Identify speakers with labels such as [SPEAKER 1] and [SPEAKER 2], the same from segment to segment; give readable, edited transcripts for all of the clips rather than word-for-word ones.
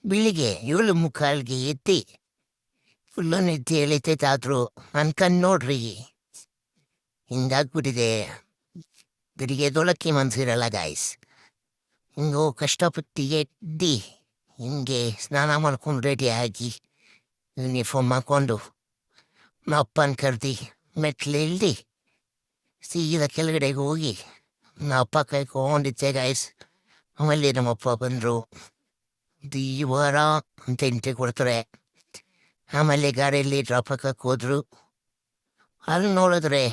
[SPEAKER 1] ಬೆಳಿಗ್ಗೆ 7:45ಗೆ ಎತ್ತಿ ಫುಲ್ಲು ನಿದ್ದೆ ಎಳಿತೈತಾದ್ರು ಅನ್ಕಂಡು ನೋಡ್ರಿ ಹಿಂಗಾಗ್ಬಿಟ್ಟಿದೆ. ಬೆಳಿಗ್ಗೆ ಎದ್ದೊಳಕ್ಕೆ ಮನ್ಸಿರಲ್ಲ ಗಾಯ್ಸ್. ಹಿಂಗೋ ಕಷ್ಟಪಟ್ಟು ಎದ್ದು ಹಿಂಗೆ ಸ್ನಾನ ಮಾಡ್ಕೊಂಡು ರೆಡಿ ಆಗಿ ಯೂನಿಫಾರ್ಮ್ ಹಾಕ್ಕೊಂಡು ನಮ್ಮ ಅಪ್ಪನ ಕರೆದು ಮೆಟ್ಲು ಇಳ್ದು ಸೀದಾ ಕೆಳಗಡೆಗೆ ಹೋಗಿ ನಮ್ಮ ಅಪ್ಪ ಕಾಯ್ಕೊಂಡಿದ್ದೆ ಗಾಯ್ಸ್. ಆಮೇಲೆ ನಮ್ಮಪ್ಪ ಬಂದರು. ಈ ವಾರ ಅಂತ ಎಂಟ್ರಿ ಕೊಡ್ತಾರೆ. ಆಮೇಲೆ ಗಾಡಿಯಲ್ಲಿ ಡ್ರಾಪ್ ಹಾಕಕ್ಕೆ ಹೋದ್ರು. ಅಲ್ಲಿ ನೋಡಿದ್ರೆ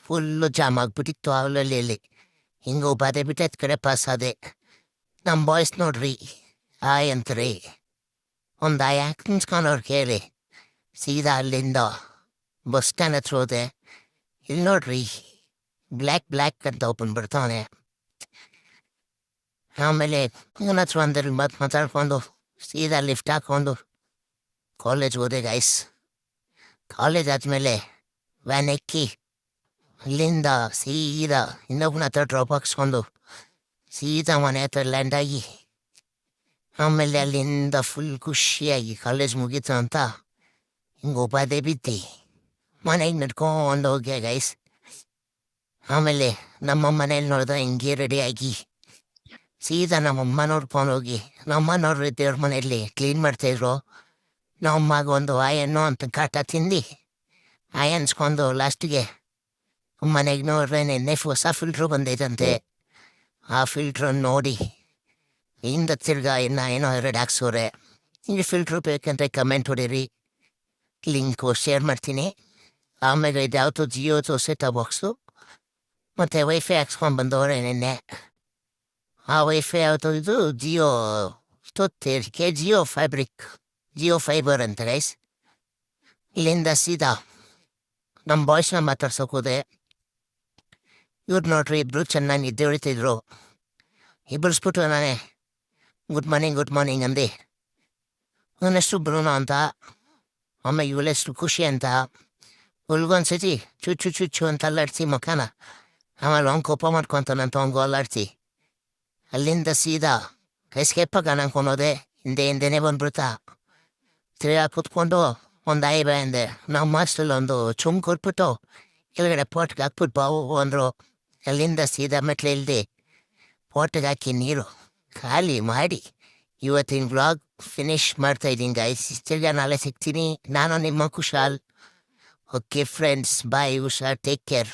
[SPEAKER 1] ಫುಲ್ಲು ಜಾಮ್ ಆಗಿಬಿಟ್ಟಿತ್ತು ಅವಲಲ್ಲಿ. ಹಿಂಗೆ ಬಾದೆ ಬಿಟ್ಟು ಹತ್ತು ಕಡೆ ಪಾಸ್ ಆದೆ. ನಮ್ಮ ಬಾಯ್ಸ್ ನೋಡ್ರಿ ಆಯ್ ಅಂತಾರೆ. ಒಂದು ಆಯ್ ಹಾಕಿ ನಿಂತ್ಕೊಂಡವ್ರು ಕೇಳಿ ಸೀದಾ ಅಲ್ಲಿಂದ ಬಸ್ ಸ್ಟ್ಯಾಂಡ್ ಹತ್ರ ಹೋದೆ. ಇಲ್ಲಿ ನೋಡ್ರಿ ಬ್ಲ್ಯಾಕ್ ಅಂತ ಓಪನ್ ಬರ್ತಾನೆ. ಆಮೇಲೆ ಇವನ ಹತ್ರ ಒಂದಲ್ಲಿ ಮಾತಾಡ್ಕೊಂಡು ಸೀದಾ ಲಿಫ್ಟ್ ಹಾಕ್ಕೊಂಡು ಕಾಲೇಜ್ ಹೋದೆ ಗೈಸ್. ಕಾಲೇಜ್ ಆದಮೇಲೆ ವ್ಯಾನ್ ಎಕ್ಕಿ ಅಲ್ಲಿಂದ ಸೀದಾ ಇನ್ನೊಬ್ಬನ ಹತ್ರ ಡ್ರಾಪ್ ಹಾಕ್ಸ್ಕೊಂಡು ಸೀದಾ ಮನೆ ಹತ್ರ ಲ್ಯಾಂಡ್ ಆಗಿ ಆಮೇಲೆ ಅಲ್ಲಿಂದ ಫುಲ್ ಖುಷಿಯಾಗಿ ಕಾಲೇಜ್ ಮುಗೀತು ಅಂತ ಹಿಂಗೆ ಉಪಾದೆ ಬಿದ್ದು ಮನೆಗೆ ನಡ್ಕೊಂಡು ಹೋಗ್ಯ ಗೈಸ್. ಆಮೇಲೆ ನಮ್ಮ ಮನೇಲಿ ನೋಡಿದ್ರೆ ಹಿಂಗೆ ರೆಡಿಯಾಗಿ ಸೀದಾ ನಮ್ಮಮ್ಮ ನೋಡ್ಕೊಂಡು ಹೋಗಿ ನಮ್ಮನವ್ರು ದೇವ್ರ ಮನೆಯಲ್ಲಿ ಕ್ಲೀನ್ ಮಾಡ್ತಾಯಿದ್ರು. ನಮ್ಮಮ್ಮಗೆ ಒಂದು ಆಯನ್ನು ಅಂತ ಕಾಟ ತಿಂದು ಆಯ್ ಅನ್ಸ್ಕೊಂಡು ಲಾಸ್ಟಿಗೆ ಮನೆಗೆ ನೋಡ್ರೆ ನೆನ್ನೆ ಹೊಸ ಫಿಲ್ಟ್ರು ಬಂದೈತಂತೆ. ಆ ಫಿಲ್ಟ್ರನ್ನು ನೋಡಿ ಇಂದ ತಿರ್ಗಾ ಏನೋ 2 ಹಾಕ್ಸೋರೆ. ಈ ಫಿಲ್ಟ್ರು ಬೇಕಂದ್ರೆ ಕಮೆಂಟ್ ಹೊಡೀರಿ, ಲಿಂಕು ಶೇರ್ ಮಾಡ್ತೀನಿ. ಆಮೇಲೆ ಇದು ಯಾವತ್ತು ಜಿಯೋದು ಸೆಟ್ ಬಾಕ್ಸು ಮತ್ತು ವೈಫೈ ಹಾಕ್ಸ್ಕೊಂಡು ಬಂದವ್ರೆ ನೆನ್ನೆ. ಆ ವೈಫೈ ಯಾವುದು ಇದು ಜಿಯೋ 30 ಜಿಯೋ ಫೈಬರ್ ಅಂತ ಗೈಸ್. ಇಲ್ಲಿಂದ ಸೀದಾ ನಮ್ಮ ಬಾಯ್ಸ್ನ ಮಾತಾಡ್ಸೋಕೆ ಹೋದೆ. ಇವ್ರು ನೋಡ್ರಿ ಇಬ್ಬರು ಚೆನ್ನಾಗಿ ನಿದ್ದೆ ಹೊಡಿತಿದ್ರು. ಇಬ್ಬರಿಸ್ಬಿಟ್ಟು ನಾನೇ ಗುಡ್ ಮಾರ್ನಿಂಗ್ ಅಂದೆ. ಇವನೆಷ್ಟು ಬ್ರೂನೋ ಅಂತ, ಆಮೇಲೆ ಇವಳೆಷ್ಟು ಖುಷಿ ಅಂತ. ಉಲ್ಗೊಂದ್ಸತಿ ಚುಚ್ಚು ಅಂತ ಅಲ್ಲಾಡ್ಸಿ ಮುಖಾನ. ಆಮೇಲೆ ಅವ್ನು ಕೋಪ ಮಾಡ್ಕೊತಾನಂತ ಅವ್ನಿಗೂ ಅಲ್ಲಾಡ್ಸಿ ಅಲ್ಲಿಂದ ಸೀದಾ ಎಸ್ಕೇಪ್ ಆಗೋಣ ಅನ್ಕೊಳೋದೆ. ಹಿಂದೆನೇ ಬಂದ್ಬಿಡ್ತಾ ತಿರ್ಗಾ ಕೂತ್ಕೊಂಡು ಒಂದು ಆಯ್ ಬಾಯ್ ಅಂದೆ. ನಾವು ಮಾಸ್ಟಲ್ಲಿ ಒಂದು ಚುಮ್ ಕೊಟ್ಬಿಟ್ಟು ಕೆಳಗಡೆ ಪೋಟ್ಗೆ ಹಾಕ್ಬಿಟ್ಟು ಬಾವು ಅಂದರು. ಅಲ್ಲಿಂದ ಸೀದಾ ಮೆಟ್ಲು ಇಲ್ದೆ ಪೋಟ್ಗೆ ಹಾಕಿ ನೀರು ಖಾಲಿ ಮಾಡಿ ಇವತ್ತಿನ ವ್ಲಾಗ್ ಫಿನಿಶ್ ಮಾಡ್ತಾಯಿದ್ದೀನಿ ಗಾಯ್ಸ್. ತಿರ್ಗಾ ನಾಳೆ ಸಿಗ್ತೀನಿ. ನಾನು ನಿಮ್ಮ ಕುಶಾಲ್. ಓಕೆ ಫ್ರೆಂಡ್ಸ್, ಬಾಯ್, ಹುಷಾರ್, ಟೇಕ್ ಕೇರ್.